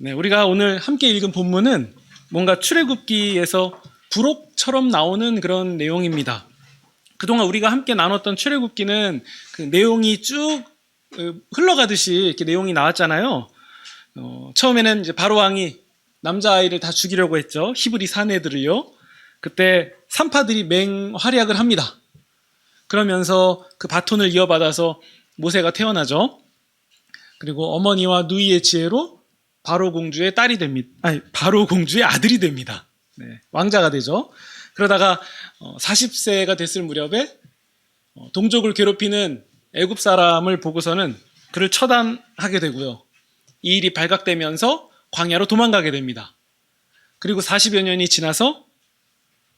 네, 우리가 오늘 함께 읽은 본문은 뭔가 출애굽기에서 부록처럼 나오는 그런 내용입니다. 그동안 우리가 함께 나눴던 출애굽기는 그 내용이 쭉 흘러가듯이 이렇게 내용이 나왔잖아요. 처음에는 이제 바로 왕이 남자아이를 다 죽이려고 했죠. 히브리 사내들을요. 그때 산파들이 맹활약을 합니다. 그러면서 그 바톤을 이어받아서 모세가 태어나죠. 그리고 어머니와 누이의 지혜로 바로 공주의 딸이 됩니다. 바로 공주의 아들이 됩니다. 네, 왕자가 되죠. 그러다가 40세가 됐을 무렵에 동족을 괴롭히는 애굽 사람을 보고서는 그를 처단하게 되고요. 이 일이 발각되면서 광야로 도망가게 됩니다. 그리고 40여 년이 지나서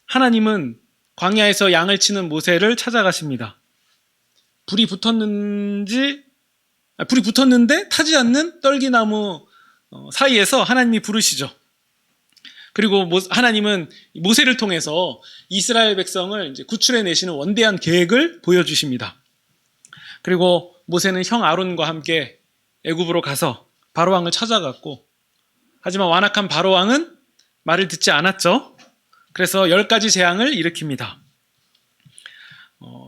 하나님은 광야에서 양을 치는 모세를 찾아가십니다. 불이 붙었는데 타지 않는 떨기나무 사이에서 하나님이 부르시죠. 그리고 하나님은 모세를 통해서 이스라엘 백성을 이제 구출해내시는 원대한 계획을 보여주십니다. 그리고 모세는 형 아론과 함께 애굽으로 가서 바로왕을 찾아갔고, 하지만 완악한 바로왕은 말을 듣지 않았죠. 그래서 10가지 재앙을 일으킵니다.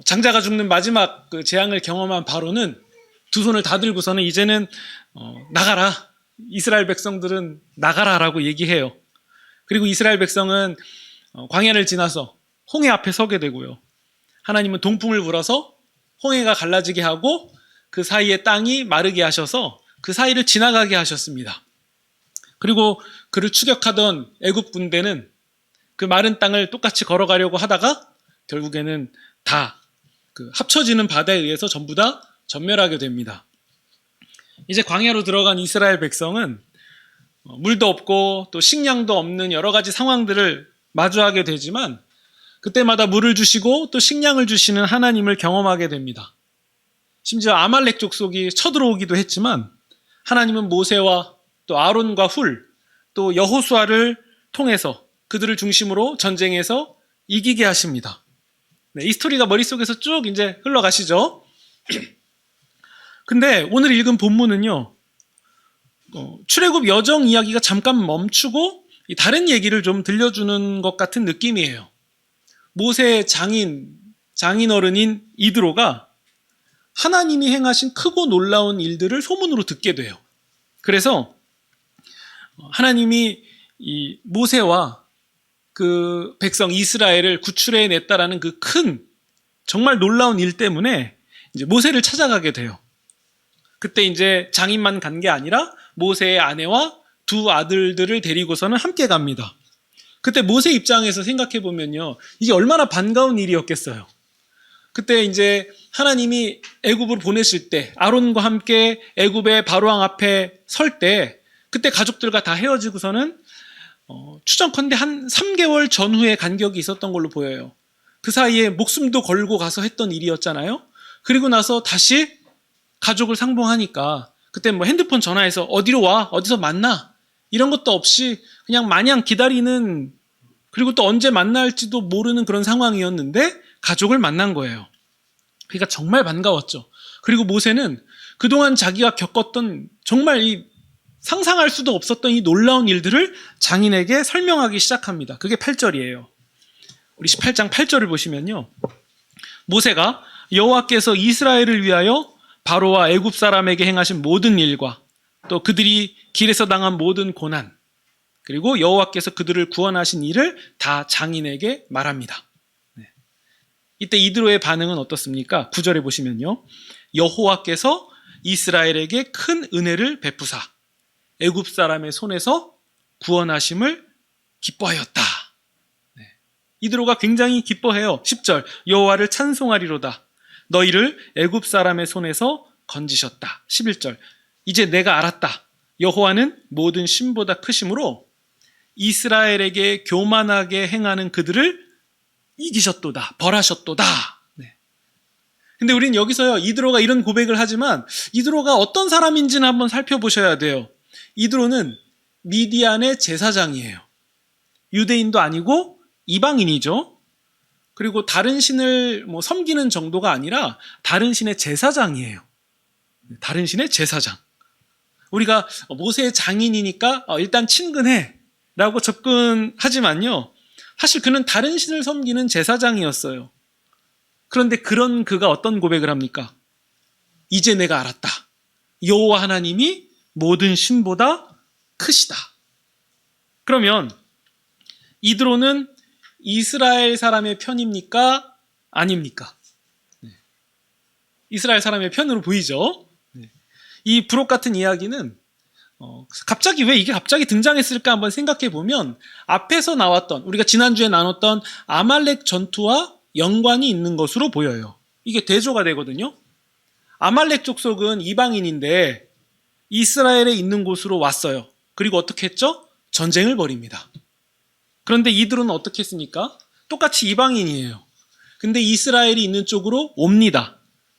장자가 죽는 마지막 그 재앙을 경험한 바로는 두 손을 다 들고서는 이제는 나가라, 이스라엘 백성들은 나가라라고 얘기해요. 그리고 이스라엘 백성은 광야를 지나서 홍해 앞에 서게 되고요. 하나님은 동풍을 불어서 홍해가 갈라지게 하고 그 사이에 땅이 마르게 하셔서 그 사이를 지나가게 하셨습니다. 그리고 그를 추격하던 애굽 군대는 그 마른 땅을 똑같이 걸어가려고 하다가 결국에는 다 그 합쳐지는 바다에 의해서 전부 다 전멸하게 됩니다. 이제 광야로 들어간 이스라엘 백성은 물도 없고 또 식량도 없는 여러 가지 상황들을 마주하게 되지만 그때마다 물을 주시고 또 식량을 주시는 하나님을 경험하게 됩니다. 심지어 아말렉 족속이 쳐들어오기도 했지만 하나님은 모세와 또 아론과 훌, 또 여호수아를 통해서 그들을 중심으로 전쟁에서 이기게 하십니다. 네, 이 스토리가 머릿속에서 쭉 이제 흘러가시죠. 근데 오늘 읽은 본문은요, 출애굽 여정 이야기가 잠깐 멈추고 다른 얘기를 좀 들려주는 것 같은 느낌이에요. 모세의 장인 어른인 이드로가 하나님이 행하신 크고 놀라운 일들을 소문으로 듣게 돼요. 그래서 하나님이 이 모세와 그 백성 이스라엘을 구출해냈다라는 그 큰 정말 놀라운 일 때문에 이제 모세를 찾아가게 돼요. 그때 이제 장인만 간 게 아니라 모세의 아내와 두 아들들을 데리고서는 함께 갑니다. 그때 모세 입장에서 생각해 보면요, 이게 얼마나 반가운 일이었겠어요. 그때 이제 하나님이 애굽으로 보내실 때 아론과 함께 애굽의 바로왕 앞에 설 때 그때 가족들과 다 헤어지고서는 추정컨대 한 3개월 전후에 간격이 있었던 걸로 보여요. 그 사이에 목숨도 걸고 가서 했던 일이었잖아요. 그리고 나서 다시 가족을 상봉하니까 그때 뭐 핸드폰 전화해서 어디로 와? 어디서 만나? 이런 것도 없이 그냥 마냥 기다리는, 그리고 또 언제 만날지도 모르는 그런 상황이었는데 가족을 만난 거예요. 그러니까 정말 반가웠죠. 그리고 모세는 그동안 자기가 겪었던 정말 이 상상할 수도 없었던 이 놀라운 일들을 장인에게 설명하기 시작합니다. 그게 8절이에요. 우리 18장 8절을 보시면요, 모세가 여호와께서 이스라엘을 위하여 바로와 애굽 사람에게 행하신 모든 일과 또 그들이 길에서 당한 모든 고난, 그리고 여호와께서 그들을 구원하신 일을 다 장인에게 말합니다. 네. 이때 이드로의 반응은 어떻습니까? 9절에 보시면요, 여호와께서 이스라엘에게 큰 은혜를 베푸사 애굽 사람의 손에서 구원하심을 기뻐하였다. 네. 이드로가 굉장히 기뻐해요. 10절, 여호와를 찬송하리로다. 너희를 애굽 사람의 손에서 건지셨다. 11절, 이제 내가 알았다. 여호와는 모든 신보다 크심으로 이스라엘에게 교만하게 행하는 그들을 이기셨도다, 벌하셨도다. 네. 근데 우리는 여기서요, 이드로가 이런 고백을 하지만 이드로가 어떤 사람인지는 한번 살펴보셔야 돼요. 이드로는 미디안의 제사장이에요. 유대인도 아니고 이방인이죠. 그리고 다른 신을 섬기는 정도가 아니라 다른 신의 제사장이에요. 다른 신의 제사장. 우리가 모세의 장인이니까 일단 친근해 라고 접근하지만요, 사실 그는 다른 신을 섬기는 제사장이었어요. 그런데 그런 그가 어떤 고백을 합니까? 이제 내가 알았다. 여호와 하나님이 모든 신보다 크시다. 그러면 이드로는 이스라엘 사람의 편입니까? 아닙니까? 이스라엘 사람의 편으로 보이죠? 이 부록 같은 이야기는 갑자기 왜 이게 갑자기 등장했을까 한번 생각해 보면 앞에서 나왔던, 우리가 지난주에 나눴던 아말렉 전투와 연관이 있는 것으로 보여요. 이게 대조가 되거든요. 아말렉 족속은 이방인인데 이스라엘에 있는 곳으로 왔어요. 그리고 어떻게 했죠? 전쟁을 벌입니다. 그런데 이들은 어떻게 했습니까? 똑같이 이방인이에요. 근데 이스라엘이 있는 쪽으로 옵니다.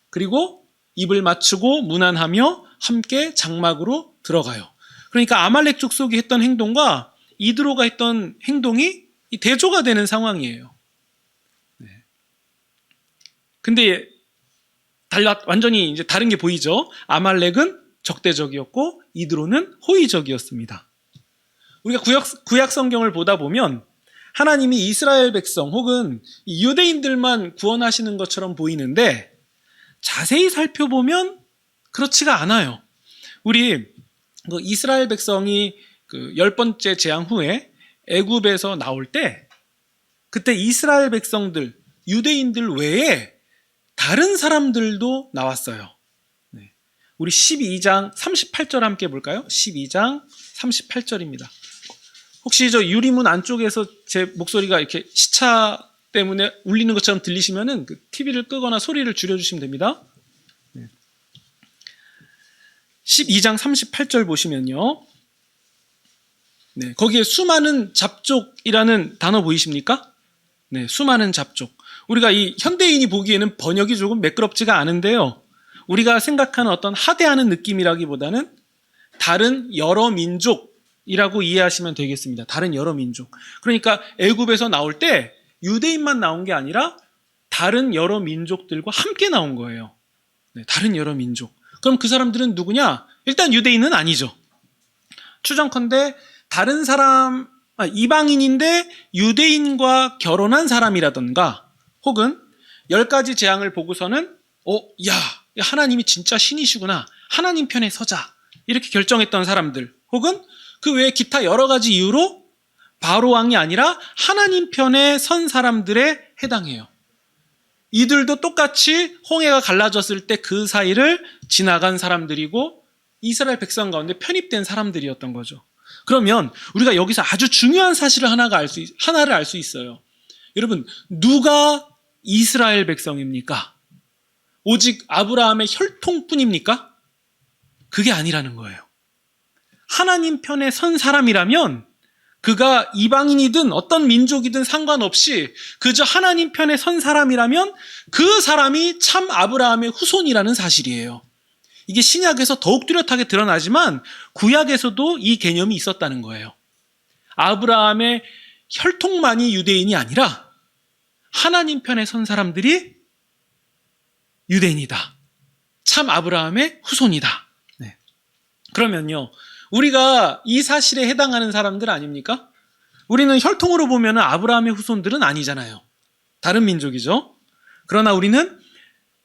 그리고 입을 맞추고 문안하며 함께 장막으로 들어가요. 그러니까 아말렉 족속이 했던 행동과 이드로가 했던 행동이 대조가 되는 상황이에요. 근데 완전히 이제 다른 게 보이죠? 아말렉은 적대적이었고 이드로는 호의적이었습니다. 우리가 구약 성경을 보다 보면 하나님이 이스라엘 백성 혹은 유대인들만 구원하시는 것처럼 보이는데 자세히 살펴보면 그렇지가 않아요. 우리 이스라엘 백성이 그 10번째 재앙 후에 애굽에서 나올 때 그때 이스라엘 백성들, 유대인들 외에 다른 사람들도 나왔어요. 우리 12장 38절 함께 볼까요? 12장 38절입니다. 혹시 저 유리문 안쪽에서 제 목소리가 이렇게 시차 때문에 울리는 것처럼 들리시면은 그 TV를 끄거나 소리를 줄여주시면 됩니다. 12장 38절 보시면요. 거기에 수많은 잡족이라는 단어 보이십니까? 수많은 잡족. 우리가 이 현대인이 보기에는 번역이 조금 매끄럽지가 않은데요. 우리가 생각하는 어떤 하대하는 느낌이라기보다는 다른 여러 민족이라고 이해하시면 되겠습니다. 다른 여러 민족. 그러니까 애굽에서 나올 때 유대인만 나온 게 아니라 다른 여러 민족들과 함께 나온 거예요. 다른 여러 민족. 그럼 그 사람들은 누구냐? 일단 유대인은 아니죠. 추정컨대 다른 사람, 이방인인데 유대인과 결혼한 사람이라던가 혹은 10가지 재앙을 보고서는 야, 하나님이 진짜 신이시구나. 하나님 편에 서자. 이렇게 결정했던 사람들 혹은 그 외에 기타 여러 가지 이유로 바로 왕이 아니라 하나님 편에 선 사람들에 해당해요. 이들도 똑같이 홍해가 갈라졌을 때 그 사이를 지나간 사람들이고 이스라엘 백성 가운데 편입된 사람들이었던 거죠. 그러면 우리가 여기서 아주 중요한 사실을 하나를 알 수 있어요. 여러분, 누가 이스라엘 백성입니까? 오직 아브라함의 혈통뿐입니까? 그게 아니라는 거예요. 하나님 편에 선 사람이라면 그가 이방인이든 어떤 민족이든 상관없이 그저 하나님 편에 선 사람이라면 그 사람이 참 아브라함의 후손이라는 사실이에요. 이게 신약에서 더욱 뚜렷하게 드러나지만 구약에서도 이 개념이 있었다는 거예요. 아브라함의 혈통만이 유대인이 아니라 하나님 편에 선 사람들이 유대인이다. 참 아브라함의 후손이다. 그러면요, 우리가 이 사실에 해당하는 사람들 아닙니까? 우리는 혈통으로 보면 아브라함의 후손들은 아니잖아요. 다른 민족이죠. 그러나 우리는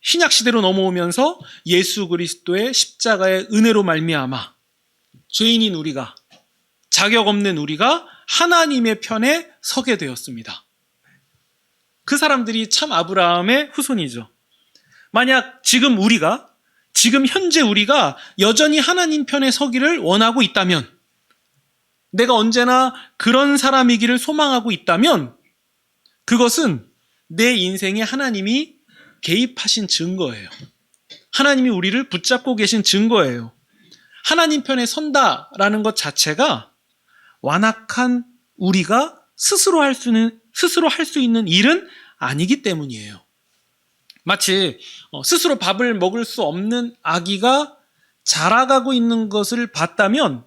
신약 시대로 넘어오면서 예수 그리스도의 십자가의 은혜로 말미암아 죄인인 우리가, 자격 없는 우리가 하나님의 편에 서게 되었습니다. 그 사람들이 참 아브라함의 후손이죠. 만약 지금 현재 우리가 여전히 하나님 편에 서기를 원하고 있다면, 내가 언제나 그런 사람이기를 소망하고 있다면 그것은 내 인생에 하나님이 개입하신 증거예요. 하나님이 우리를 붙잡고 계신 증거예요. 하나님 편에 선다라는 것 자체가 완악한 우리가 스스로 할 수 있는 일은 아니기 때문이에요. 마치 스스로 밥을 먹을 수 없는 아기가 자라가고 있는 것을 봤다면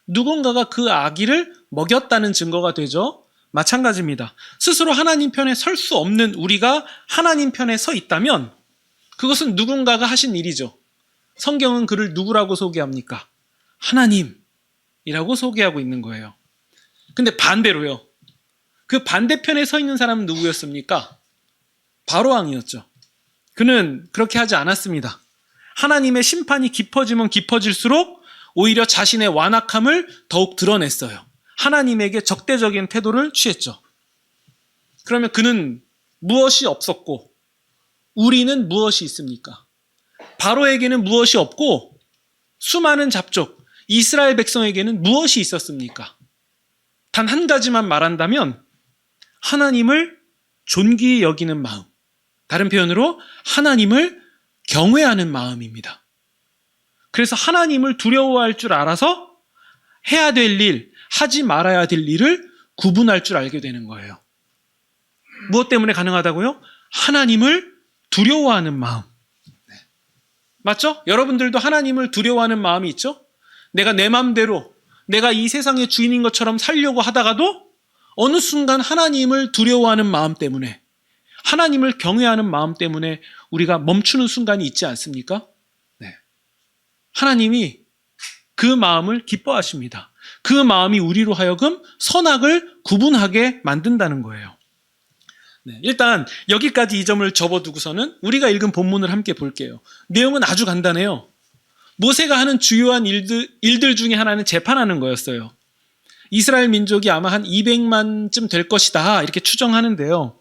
누군가가 그 아기를 먹였다는 증거가 되죠. 마찬가지입니다. 스스로 하나님 편에 설 수 없는 우리가 하나님 편에 서 있다면 그것은 누군가가 하신 일이죠. 성경은 그를 누구라고 소개합니까? 하나님이라고 소개하고 있는 거예요. 근데 반대로요. 그 반대편에 서 있는 사람은 누구였습니까? 바로왕이었죠. 그는 그렇게 하지 않았습니다. 하나님의 심판이 깊어지면 깊어질수록 오히려 자신의 완악함을 더욱 드러냈어요. 하나님에게 적대적인 태도를 취했죠. 그러면 그는 무엇이 없었고 우리는 무엇이 있습니까? 바로에게는 무엇이 없고 수많은 잡족, 이스라엘 백성에게는 무엇이 있었습니까? 단 한 가지만 말한다면 하나님을 존귀히 여기는 마음, 다른 표현으로 하나님을 경외하는 마음입니다. 그래서 하나님을 두려워할 줄 알아서 해야 될 일, 하지 말아야 될 일을 구분할 줄 알게 되는 거예요. 무엇 때문에 가능하다고요? 하나님을 두려워하는 마음. 맞죠? 여러분들도 하나님을 두려워하는 마음이 있죠? 내가 내 마음대로, 내가 이 세상의 주인인 것처럼 살려고 하다가도 어느 순간 하나님을 두려워하는 마음 때문에, 하나님을 경외하는 마음 때문에 우리가 멈추는 순간이 있지 않습니까? 네. 하나님이 그 마음을 기뻐하십니다. 그 마음이 우리로 하여금 선악을 구분하게 만든다는 거예요. 네, 일단 여기까지 이 점을 접어두고서는 우리가 읽은 본문을 함께 볼게요. 내용은 아주 간단해요. 모세가 하는 주요한 일들 중에 하나는 재판하는 거였어요. 이스라엘 민족이 아마 한 200만쯤 될 것이다 이렇게 추정하는데요.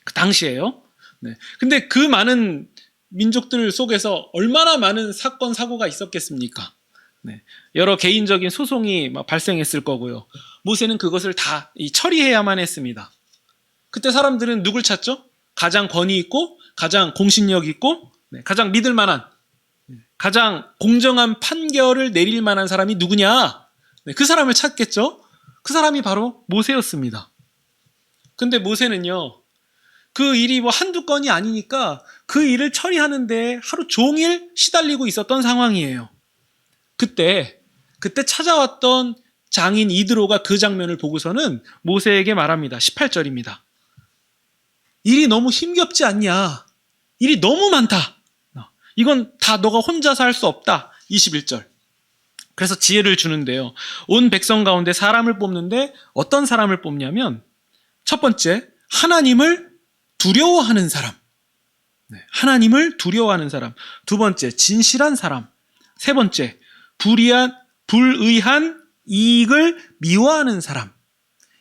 그 당시에요. 네. 근데 그 많은 민족들 속에서 얼마나 많은 사건 사고가 있었겠습니까? 네. 여러 개인적인 소송이 발생했을 거고요. 모세는 그것을 다 처리해야만 했습니다. 그때 사람들은 누굴 찾죠? 가장 권위 있고 가장 공신력 있고 가장 믿을 만한, 가장 공정한 판결을 내릴 만한 사람이 누구냐? 그 사람을 찾겠죠? 그 사람이 바로 모세였습니다. 근데 모세는요, 그 일이 한두 건이 아니니까 그 일을 처리하는데 하루 종일 시달리고 있었던 상황이에요. 그때 찾아왔던 장인 이드로가 그 장면을 보고서는 모세에게 말합니다. 18절입니다. 일이 너무 힘겹지 않냐? 일이 너무 많다. 이건 다 너가 혼자서 할 수 없다. 21절. 그래서 지혜를 주는데요. 온 백성 가운데 사람을 뽑는데 어떤 사람을 뽑냐면 첫 번째, 하나님을 두려워하는 사람. 하나님을 두려워하는 사람. 두 번째, 진실한 사람. 세 번째, 불의한 이익을 미워하는 사람.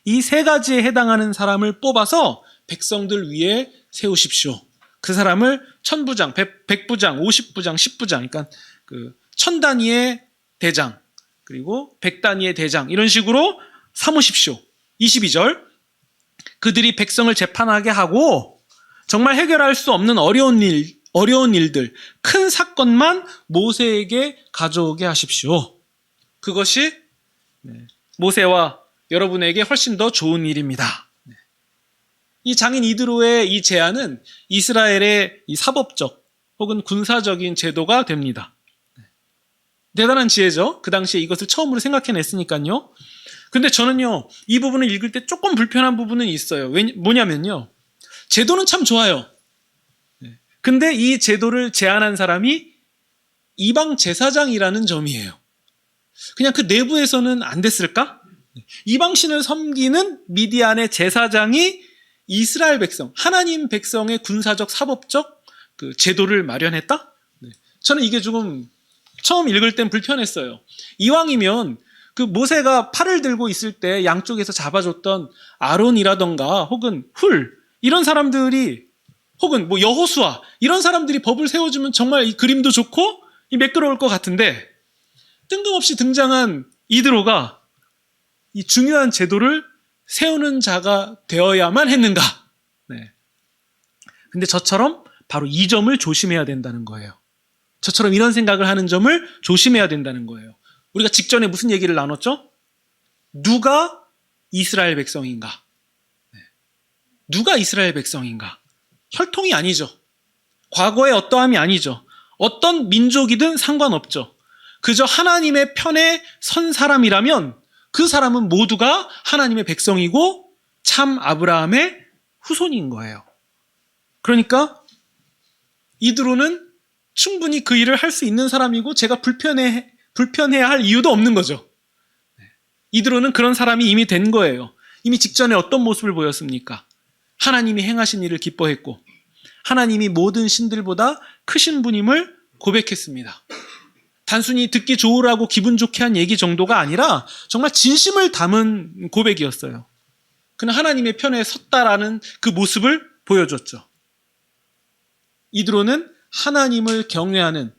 이 세 가지에 해당하는 사람을 뽑아서 백성들 위에 세우십시오. 그 사람을 천부장, 백부장, 50부장, 10부장, 그러니까 그 천단위의 대장, 그리고 백단위의 대장, 이런 식으로 삼으십시오. 22절. 그들이 백성을 재판하게 하고 정말 해결할 수 없는 어려운 일들, 큰 사건만 모세에게 가져오게 하십시오. 그것이 모세와 여러분에게 훨씬 더 좋은 일입니다. 이 장인 이드로의 이 제안은 이스라엘의 이 사법적 혹은 군사적인 제도가 됩니다. 대단한 지혜죠. 그 당시에 이것을 처음으로 생각해냈으니까요. 근데 저는요, 이 부분을 읽을 때 조금 불편한 부분은 있어요. 뭐냐면요, 제도는 참 좋아요. 근데 이 제도를 제안한 사람이 이방 제사장이라는 점이에요. 그냥 그 내부에서는 안 됐을까? 이방신을 섬기는 미디안의 제사장이 이스라엘 백성, 하나님 백성의 군사적, 사법적 그 제도를 마련했다? 저는 이게 조금 처음 읽을 땐 불편했어요. 이왕이면 그 모세가 팔을 들고 있을 때 양쪽에서 잡아줬던 아론이라던가 혹은 훌, 이런 사람들이, 혹은 여호수아, 이런 사람들이 법을 세워주면 정말 이 그림도 좋고 매끄러울 것 같은데, 뜬금없이 등장한 이드로가 이 중요한 제도를 세우는 자가 되어야만 했는가? 근데 저처럼 바로 이 점을 조심해야 된다는 거예요. 저처럼 이런 생각을 하는 점을 조심해야 된다는 거예요. 우리가 직전에 무슨 얘기를 나눴죠? 누가 이스라엘 백성인가? 누가 이스라엘 백성인가? 혈통이 아니죠. 과거의 어떠함이 아니죠. 어떤 민족이든 상관없죠. 그저 하나님의 편에 선 사람이라면 그 사람은 모두가 하나님의 백성이고 참 아브라함의 후손인 거예요. 그러니까 이드로는 충분히 그 일을 할 수 있는 사람이고 제가 불편해 불편해야 할 이유도 없는 거죠. 이드로는 그런 사람이 이미 된 거예요. 이미 직전에 어떤 모습을 보였습니까? 하나님이 행하신 일을 기뻐했고 하나님이 모든 신들보다 크신 분임을 고백했습니다. 단순히 듣기 좋으라고 기분 좋게 한 얘기 정도가 아니라 정말 진심을 담은 고백이었어요. 그는 하나님의 편에 섰다라는 그 모습을 보여줬죠. 이드로는 하나님을 경외하는,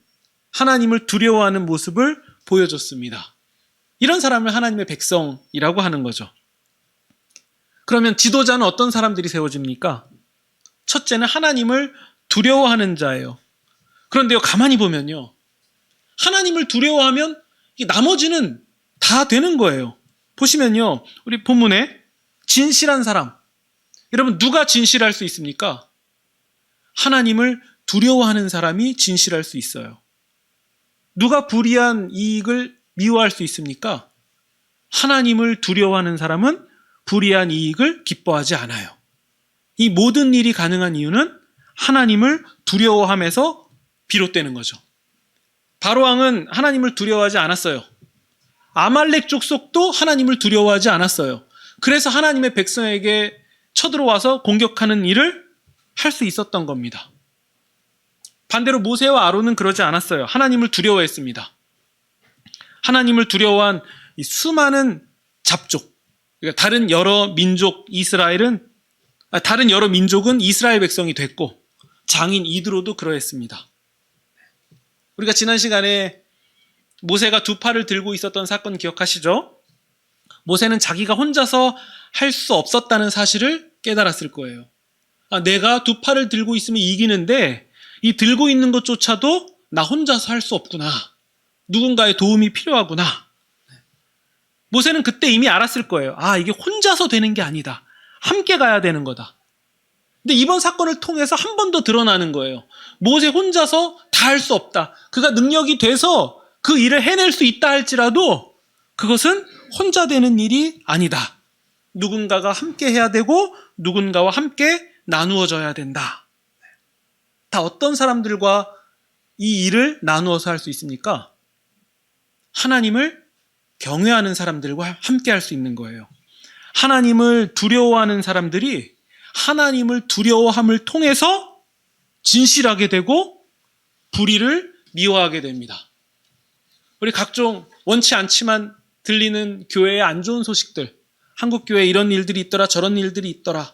하나님을 두려워하는 모습을 보여줬습니다. 이런 사람을 하나님의 백성이라고 하는 거죠. 그러면 지도자는 어떤 사람들이 세워집니까? 첫째는 하나님을 두려워하는 자예요. 그런데요, 가만히 보면요, 하나님을 두려워하면 나머지는 다 되는 거예요. 보시면요, 우리 본문에 진실한 사람, 여러분 누가 진실할 수 있습니까? 하나님을 두려워하는 사람이 진실할 수 있어요. 누가 불의한 이익을 미워할 수 있습니까? 하나님을 두려워하는 사람은 불의한 이익을 기뻐하지 않아요. 이 모든 일이 가능한 이유는 하나님을 두려워함에서 비롯되는 거죠. 바로왕은 하나님을 두려워하지 않았어요. 아말렉 족속도 하나님을 두려워하지 않았어요. 그래서 하나님의 백성에게 쳐들어와서 공격하는 일을 할 수 있었던 겁니다. 반대로 모세와 아론은 그러지 않았어요. 하나님을 두려워했습니다. 하나님을 두려워한 이 수많은 잡족, 그러니까 다른 여러 민족은 이스라엘 백성이 됐고 장인 이드로도 그러했습니다. 우리가 지난 시간에 모세가 두 팔을 들고 있었던 사건 기억하시죠? 모세는 자기가 혼자서 할 수 없었다는 사실을 깨달았을 거예요. 내가 두 팔을 들고 있으면 이기는데 이 들고 있는 것조차도 나 혼자서 할 수 없구나. 누군가의 도움이 필요하구나. 모세는 그때 이미 알았을 거예요. 이게 혼자서 되는 게 아니다. 함께 가야 되는 거다. 근데 이번 사건을 통해서 한 번 더 드러나는 거예요. 모세 혼자서 다 할 수 없다. 그가 능력이 돼서 그 일을 해낼 수 있다 할지라도 그것은 혼자 되는 일이 아니다. 누군가가 함께 해야 되고 누군가와 함께 나누어져야 된다. 다 어떤 사람들과 이 일을 나누어서 할 수 있습니까? 하나님을 경외하는 사람들과 함께 할 수 있는 거예요. 하나님을 두려워하는 사람들이 하나님을 두려워함을 통해서 진실하게 되고 불의를 미워하게 됩니다. 우리 각종 원치 않지만 들리는 교회의 안 좋은 소식들, 한국 교회에 이런 일들이 있더라, 저런 일들이 있더라.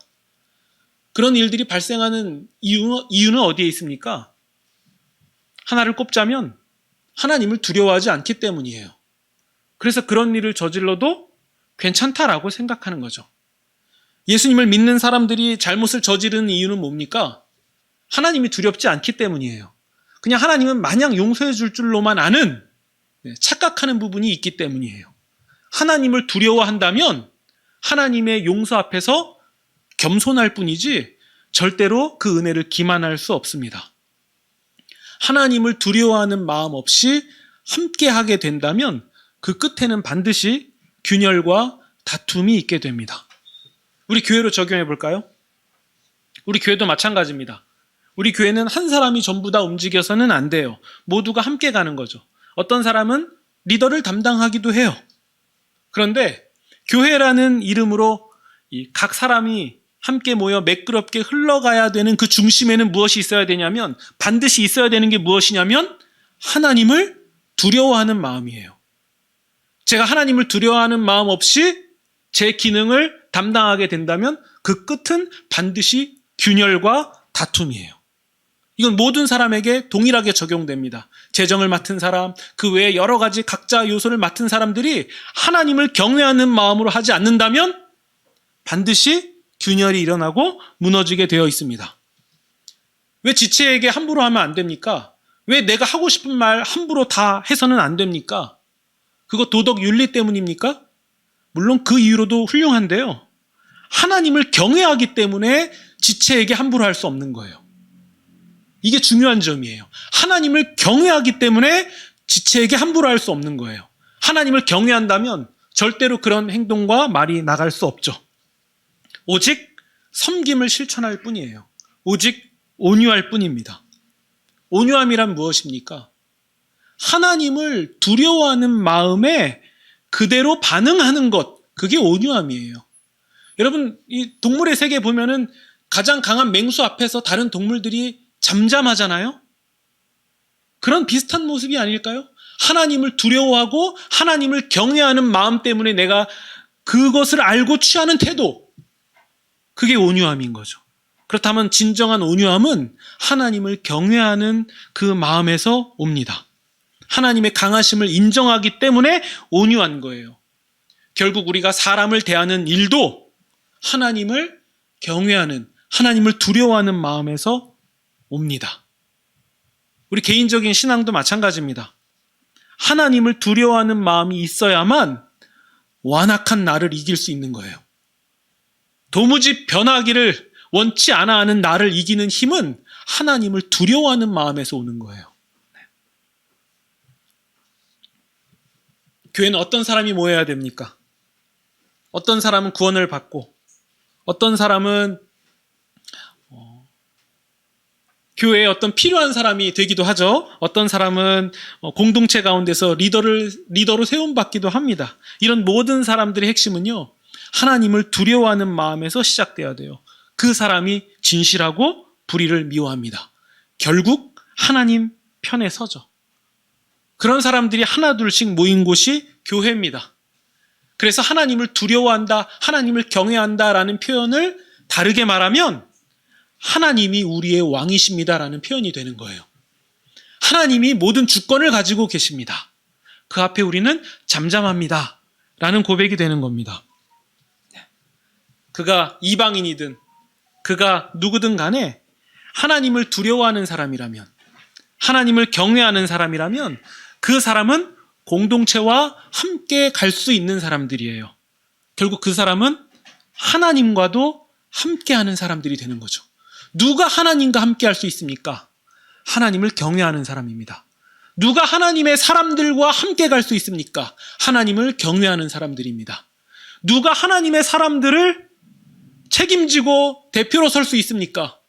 그런 일들이 발생하는 이유는 어디에 있습니까? 하나를 꼽자면 하나님을 두려워하지 않기 때문이에요. 그래서 그런 일을 저질러도 괜찮다라고 생각하는 거죠. 예수님을 믿는 사람들이 잘못을 저지르는 이유는 뭡니까? 하나님이 두렵지 않기 때문이에요. 그냥 하나님은 마냥 용서해 줄 줄로만 아는, 착각하는 부분이 있기 때문이에요. 하나님을 두려워한다면 하나님의 용서 앞에서 겸손할 뿐이지 절대로 그 은혜를 기만할 수 없습니다. 하나님을 두려워하는 마음 없이 함께하게 된다면 그 끝에는 반드시 균열과 다툼이 있게 됩니다. 우리 교회로 적용해 볼까요? 우리 교회도 마찬가지입니다. 우리 교회는 한 사람이 전부 다 움직여서는 안 돼요. 모두가 함께 가는 거죠. 어떤 사람은 리더를 담당하기도 해요. 그런데 교회라는 이름으로 각 사람이 함께 모여 매끄럽게 흘러가야 되는 그 중심에는 무엇이 있어야 되냐면, 반드시 있어야 되는 게 무엇이냐면 하나님을 두려워하는 마음이에요. 제가 하나님을 두려워하는 마음 없이 제 기능을 담당하게 된다면 그 끝은 반드시 균열과 다툼이에요. 이건 모든 사람에게 동일하게 적용됩니다. 재정을 맡은 사람, 그 외에 여러 가지 각자 요소를 맡은 사람들이 하나님을 경외하는 마음으로 하지 않는다면 반드시 균열이 일어나고 무너지게 되어 있습니다. 왜 지체에게 함부로 하면 안 됩니까? 왜 내가 하고 싶은 말 함부로 다 해서는 안 됩니까? 그거 도덕 윤리 때문입니까? 물론 그 이유로도 훌륭한데요. 하나님을 경외하기 때문에 지체에게 함부로 할 수 없는 거예요. 이게 중요한 점이에요. 하나님을 경외하기 때문에 지체에게 함부로 할 수 없는 거예요. 하나님을 경외한다면 절대로 그런 행동과 말이 나갈 수 없죠. 오직 섬김을 실천할 뿐이에요. 오직 온유할 뿐입니다. 온유함이란 무엇입니까? 하나님을 두려워하는 마음에 그대로 반응하는 것, 그게 온유함이에요. 여러분, 이 동물의 세계 보면은 가장 강한 맹수 앞에서 다른 동물들이 잠잠하잖아요? 그런 비슷한 모습이 아닐까요? 하나님을 두려워하고 하나님을 경외하는 마음 때문에 내가 그것을 알고 취하는 태도, 그게 온유함인 거죠. 그렇다면 진정한 온유함은 하나님을 경외하는 그 마음에서 옵니다. 하나님의 강하심을 인정하기 때문에 온유한 거예요. 결국 우리가 사람을 대하는 일도 하나님을 경외하는, 하나님을 두려워하는 마음에서 옵니다. 우리 개인적인 신앙도 마찬가지입니다. 하나님을 두려워하는 마음이 있어야만 완악한 나를 이길 수 있는 거예요. 도무지 변하기를 원치 않아 하는 나를 이기는 힘은 하나님을 두려워하는 마음에서 오는 거예요. 교회는 어떤 사람이 모여야 됩니까? 어떤 사람은 구원을 받고, 어떤 사람은 교회에 어떤 필요한 사람이 되기도 하죠. 어떤 사람은 공동체 가운데서 리더로 세움받기도 합니다. 이런 모든 사람들의 핵심은요, 하나님을 두려워하는 마음에서 시작돼야 돼요. 그 사람이 진실하고 불의를 미워합니다. 결국 하나님 편에 서죠. 그런 사람들이 하나둘씩 모인 곳이 교회입니다. 그래서 하나님을 두려워한다, 하나님을 경외한다라는 표현을 다르게 말하면 하나님이 우리의 왕이십니다라는 표현이 되는 거예요. 하나님이 모든 주권을 가지고 계십니다. 그 앞에 우리는 잠잠합니다 라는 고백이 되는 겁니다. 그가 이방인이든 그가 누구든 간에 하나님을 두려워하는 사람이라면, 하나님을 경외하는 사람이라면 그 사람은 공동체와 함께 갈 수 있는 사람들이에요. 결국 그 사람은 하나님과도 함께하는 사람들이 되는 거죠. 누가 하나님과 함께할 수 있습니까? 하나님을 경외하는 사람입니다. 누가 하나님의 사람들과 함께 갈 수 있습니까? 하나님을 경외하는 사람들입니다. 누가 하나님의 사람들을 책임지고 대표로 설 수 있습니까?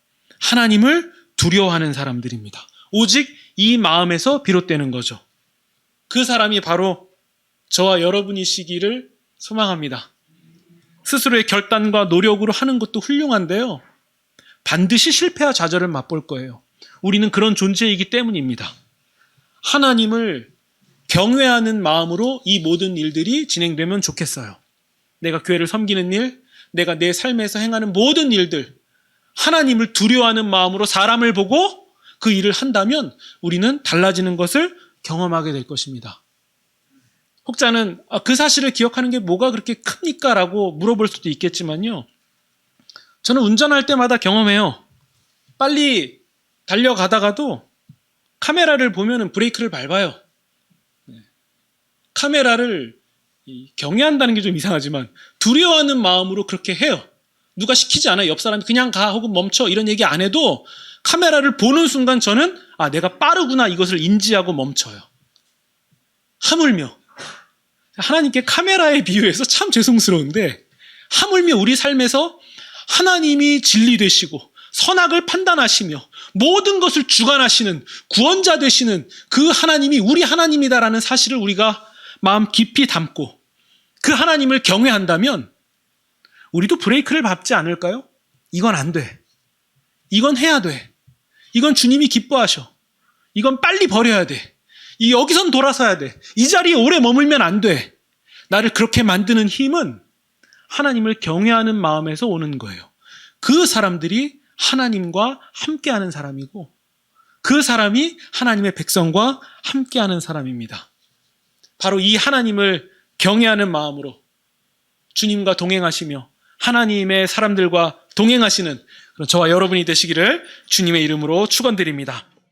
하나님을 두려워하는 사람들입니다. 오직 이 마음에서 비롯되는 거죠. 그 사람이 바로 저와 여러분이시기를 소망합니다. 스스로의 결단과 노력으로 하는 것도 훌륭한데요, 반드시 실패와 좌절을 맛볼 거예요. 우리는 그런 존재이기 때문입니다. 하나님을 경외하는 마음으로 이 모든 일들이 진행되면 좋겠어요. 내가 교회를 섬기는 일, 내가 내 삶에서 행하는 모든 일들, 하나님을 두려워하는 마음으로 사람을 보고 그 일을 한다면 우리는 달라지는 것을 경험하게 될 것입니다. 혹자는 그 사실을 기억하는 게 뭐가 그렇게 큽니까? 라고 물어볼 수도 있겠지만요, 저는 운전할 때마다 경험해요. 빨리 달려가다가도 카메라를 보면 브레이크를 밟아요. 카메라를 경외한다는 게 좀 이상하지만 두려워하는 마음으로 그렇게 해요. 누가 시키지 않아요. 옆 사람이 그냥 가 혹은 멈춰 이런 얘기 안 해도 카메라를 보는 순간 저는 내가 빠르구나 이것을 인지하고 멈춰요. 하물며 하나님께 카메라에 비유해서 참 죄송스러운데, 하물며 우리 삶에서 하나님이 진리 되시고 선악을 판단하시며 모든 것을 주관하시는 구원자 되시는 그 하나님이 우리 하나님이다라는 사실을 우리가 마음 깊이 담고 그 하나님을 경외한다면 우리도 브레이크를 밟지 않을까요? 이건 안 돼. 이건 해야 돼. 이건 주님이 기뻐하셔. 이건 빨리 버려야 돼. 여기선 돌아서야 돼. 이 자리에 오래 머물면 안 돼. 나를 그렇게 만드는 힘은 하나님을 경외하는 마음에서 오는 거예요. 그 사람들이 하나님과 함께하는 사람이고 그 사람이 하나님의 백성과 함께하는 사람입니다. 바로 이 하나님을 경외하는 마음으로 주님과 동행하시며 하나님의 사람들과 동행하시는 저와 여러분이 되시기를 주님의 이름으로 축원드립니다.